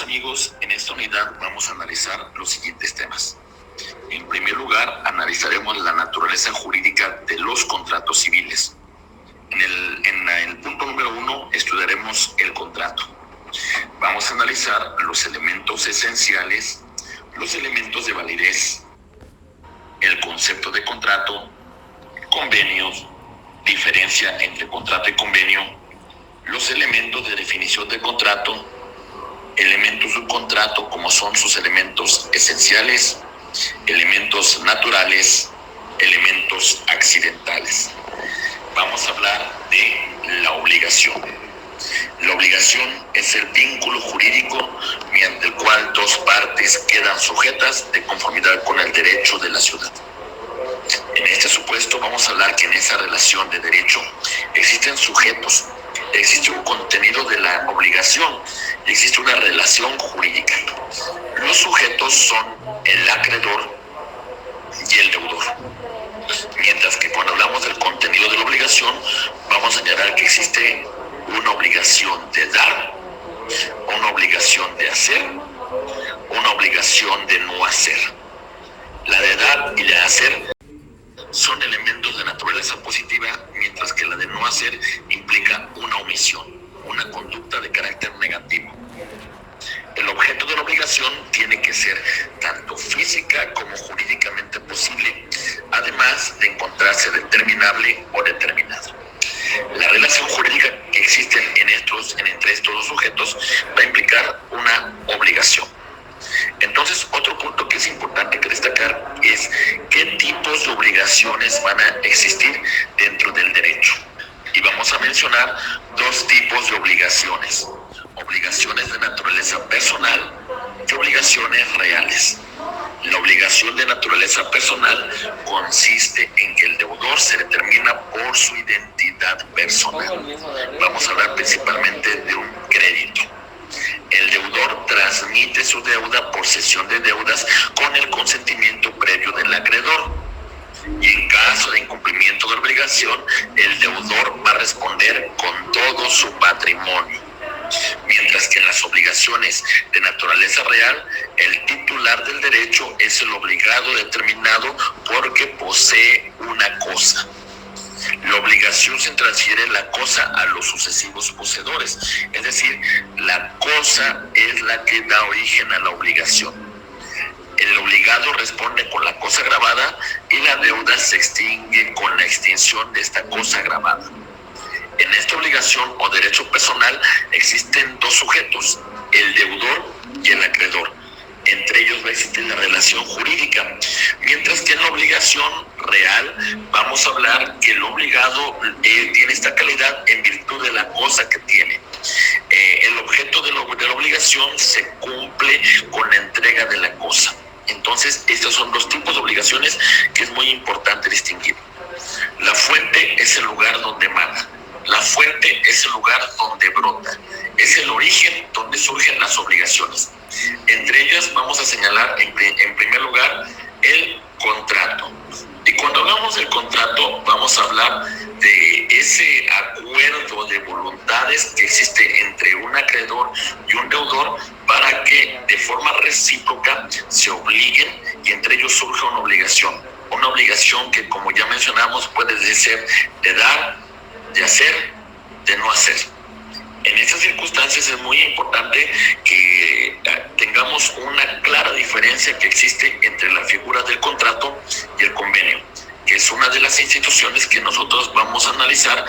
amigos, en esta unidad vamos a analizar los siguientes temas. En primer lugar, analizaremos la naturaleza jurídica de los contratos civiles. En el punto número 1 estudiaremos el contrato. Vamos a analizar los elementos esenciales, los elementos de validez, el concepto de contrato, convenios, diferencia entre contrato y convenio, los elementos de definición de contrato, elementos subcontrato como son sus elementos esenciales, elementos naturales, elementos accidentales. Vamos a hablar de la obligación. La obligación es el vínculo jurídico mediante el cual dos partes quedan sujetas de conformidad con el derecho de la ciudad. En este supuesto vamos a hablar que en esa relación de derecho existen sujetos, existe un contenido de la obligación y existe una relación jurídica. Los sujetos son el acreedor y el deudor. Mientras que cuando hablamos del contenido de la obligación, vamos a señalar que existe una obligación de dar, una obligación de hacer, una obligación de no hacer. La de dar y la de hacer son elementos de naturaleza positiva, mientras que la de no hacer implica una omisión, una conducta de carácter negativo. El objeto de la obligación tiene que ser tanto física como jurídicamente posible, además de encontrarse determinable o determinado. La relación jurídica que existe entre estos dos sujetos va a implicar una obligación. Entonces, otro punto que es importante que destacar es qué tipos de obligaciones van a existir dentro del derecho. Y vamos a mencionar dos tipos de obligaciones: obligaciones de naturaleza personal y obligaciones reales. La obligación de naturaleza personal consiste en que el deudor se determina por su identidad personal. Vamos a hablar principalmente de un crédito. El deudor transmite su deuda por cesión de deudas con el consentimiento previo del acreedor. Y en caso de incumplimiento de la obligación, el deudor va a responder con todo su patrimonio. Mientras que en las obligaciones de naturaleza real, el titular del derecho es el obligado determinado porque posee una cosa. La obligación se transfiere la cosa a los sucesivos poseedores, es decir, la cosa es la que da origen a la obligación. El obligado responde con la cosa gravada y la deuda se extingue con la extinción de esta cosa gravada. En esta obligación o derecho personal existen dos sujetos, el deudor y el acreedor. Entre ellos va a existir la relación jurídica, mientras que en la obligación real vamos a hablar que el obligado tiene esta calidad en virtud de la cosa que tiene. El objeto de la obligación se cumple con la entrega de la cosa. Entonces, estos son dos tipos de obligaciones que es muy importante distinguir. La fuente es el lugar donde emana. La fuente es el lugar donde brota, es el origen donde surgen las obligaciones. Entre ellas vamos a señalar en primer lugar el contrato. Y cuando hablamos del contrato vamos a hablar de ese acuerdo de voluntades que existe entre un acreedor y un deudor para que de forma recíproca se obliguen y entre ellos surge una obligación. Una obligación que, como ya mencionamos, puede ser de dar, de hacer, de no hacer. En estas circunstancias es muy importante que tengamos una clara diferencia que existe entre la figura del contrato y el convenio, que es una de las instituciones que nosotros vamos a analizar